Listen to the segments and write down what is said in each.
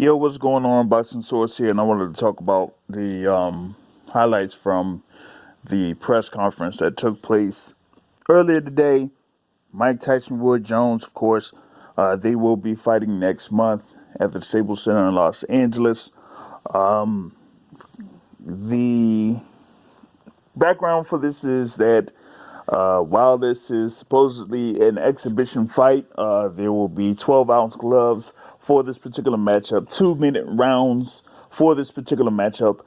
Yo, what's going on? Boxing Source here, and I wanted to talk about the highlights from the press conference that took place earlier today. Mike Tyson, Roy Jones, of course, they will be fighting next month at the Staples Center in Los Angeles. The background for this is that while this is supposedly an exhibition fight, there will be 12-ounce gloves for this particular matchup, 2-minute rounds for this particular matchup,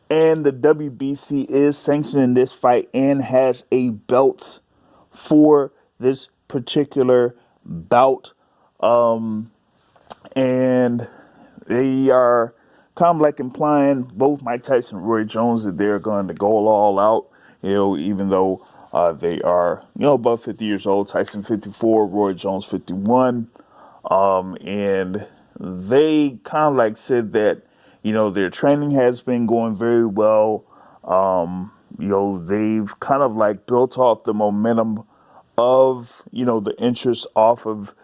and the WBC is sanctioning this fight and has a belt for this particular bout. And they are kind of like implying, both Mike Tyson and Roy Jones, that they're going to go all out, even though they are, above 50 years old. Tyson 54, Roy Jones 51. And they kind of like said that, their training has been going very well. They've kind of like built off the momentum of, the interest off of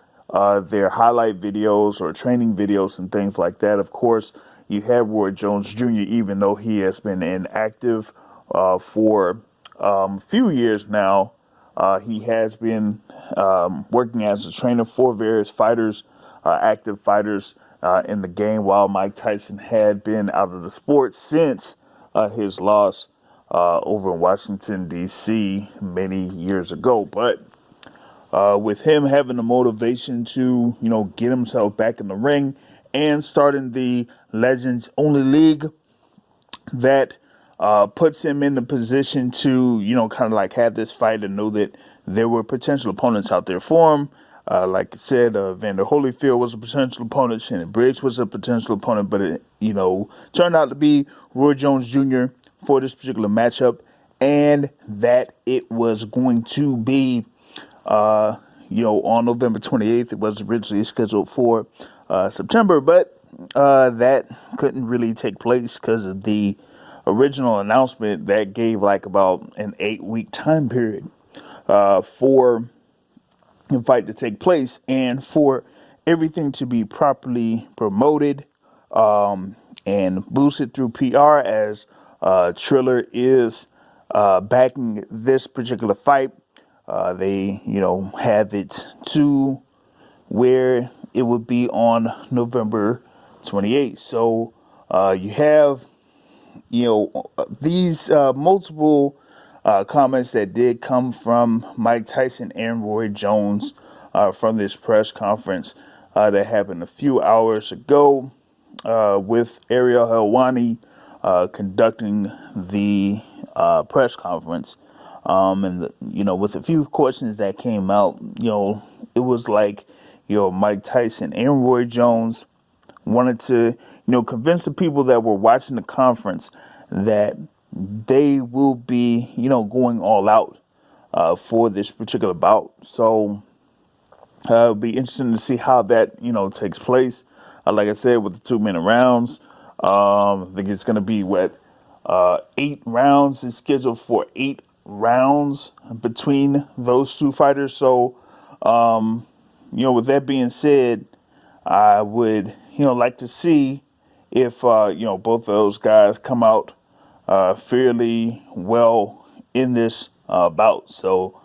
their highlight videos or training videos and things like that. Of course, you have Roy Jones Jr., even though he has been inactive for a few years now. He has been working as a trainer for various fighters, active fighters in the game, while Mike Tyson had been out of the sport since his loss over in Washington, D.C. many years ago. But with him having the motivation to, get himself back in the ring and starting the Legends Only League, that puts him in the position to, kind of like have this fight and know that there were potential opponents out there for him. Like I said, Vander Holyfield was a potential opponent. Shannon Briggs was a potential opponent, but it, turned out to be Roy Jones Jr. for this particular matchup, and that it was going to be, on November 28th. It was originally scheduled for September, but that couldn't really take place because of the original announcement that gave like about an 8-week time period for the fight to take place and for everything to be properly promoted and boosted through PR, as Triller is backing this particular fight. They, have it to where it would be on November 28th. So you have, these multiple comments that did come from Mike Tyson and Roy Jones from this press conference that happened a few hours ago with Ariel Helwani conducting the press conference. And, with a few questions that came out, it was like, Mike Tyson and Roy Jones wanted to, convince the people that were watching the conference that they will be, going all out for this particular bout. So it'll be interesting to see how that, takes place. Like I said, with the 2-minute rounds, I think it's going to be 8 rounds. It's scheduled for 8 rounds between those two fighters. So, with that being said, I would, like to see if, both of those guys come out fairly well in this bout. So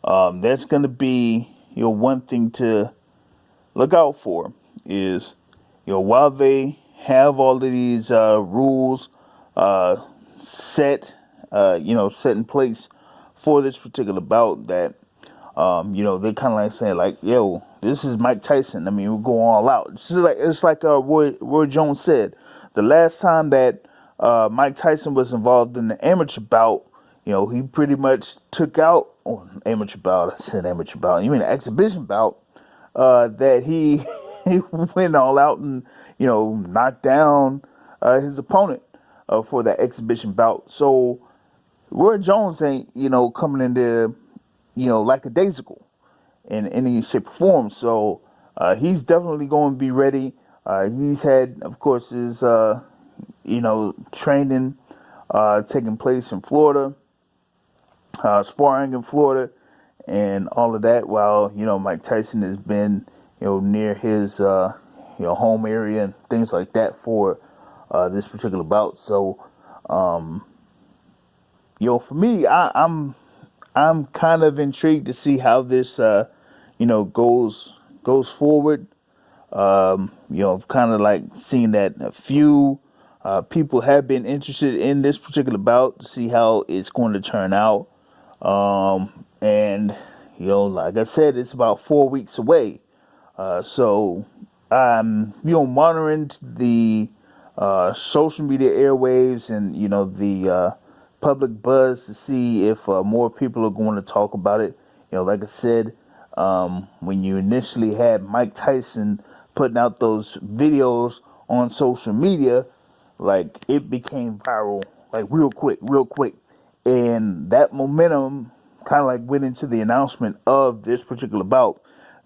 that's going to be, one thing to look out for is, while they have all of these rules set in place for this particular bout, that they kind of like saying like, yo, this is Mike Tyson. I mean, we're going all out. It's like Roy Jones said, the last time that Mike Tyson was involved in the amateur bout, he pretty much took out amateur bout. I said amateur bout. You mean the exhibition bout? That he he went all out and knocked down his opponent for that exhibition bout. So Roy Jones ain't coming in there like a daisical in any shape or form. So he's definitely going to be ready. He's had, of course, his training taking place in Florida, sparring in Florida, and all of that. While Mike Tyson has been near his home area and things like that for this particular bout. So, for me, I'm kind of intrigued to see how this goes forward. I've kind of like seen that a few people have been interested in this particular bout to see how it's going to turn out. And like I said, it's about 4 weeks away. So I'm monitoring the social media airwaves and the public buzz to see if more people are going to talk about it. Like I said, when you initially had Mike Tyson putting out those videos on social media, like it became viral like real quick, and that momentum kind of like went into the announcement of this particular bout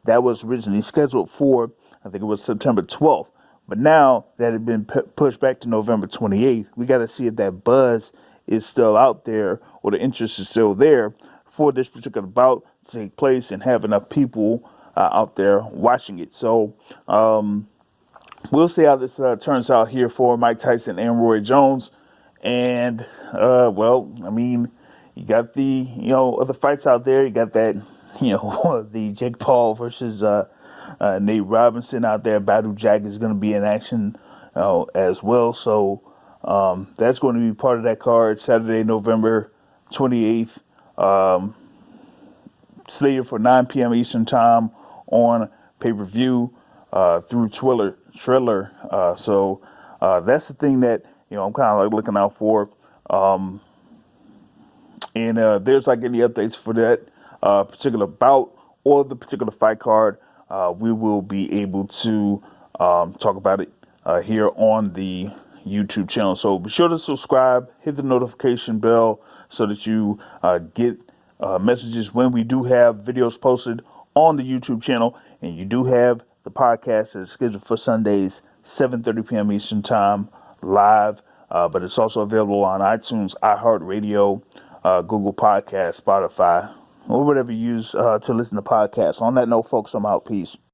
that was originally scheduled for, I think it was September 12th. But now that had been pushed back to November 28th, we got to see if that buzz is still out there or the interest is still there for this particular bout to take place and have enough people out there watching it. So we'll see how this turns out here for Mike Tyson and Roy Jones. And, you got the, other fights out there. You got that, the Jake Paul versus Nate Robinson out there. Badu Jack is going to be in action as well. So that's going to be part of that card Saturday, November 28th. Slated for 9 p.m. Eastern Time on pay-per-view through Triller. So that's the thing that I'm kind of like looking out for. And there's like any updates for that particular bout or the particular fight card, we will be able to talk about it here on the YouTube channel. So be sure to subscribe, hit the notification bell so that you get messages when we do have videos posted on the YouTube channel. And you do have the podcast that is scheduled for Sundays, 7:30 p.m. Eastern Time, live. But it's also available on iTunes, iHeartRadio, Google Podcasts, Spotify, or whatever you use to listen to podcasts. On that note, folks, I'm out. Peace.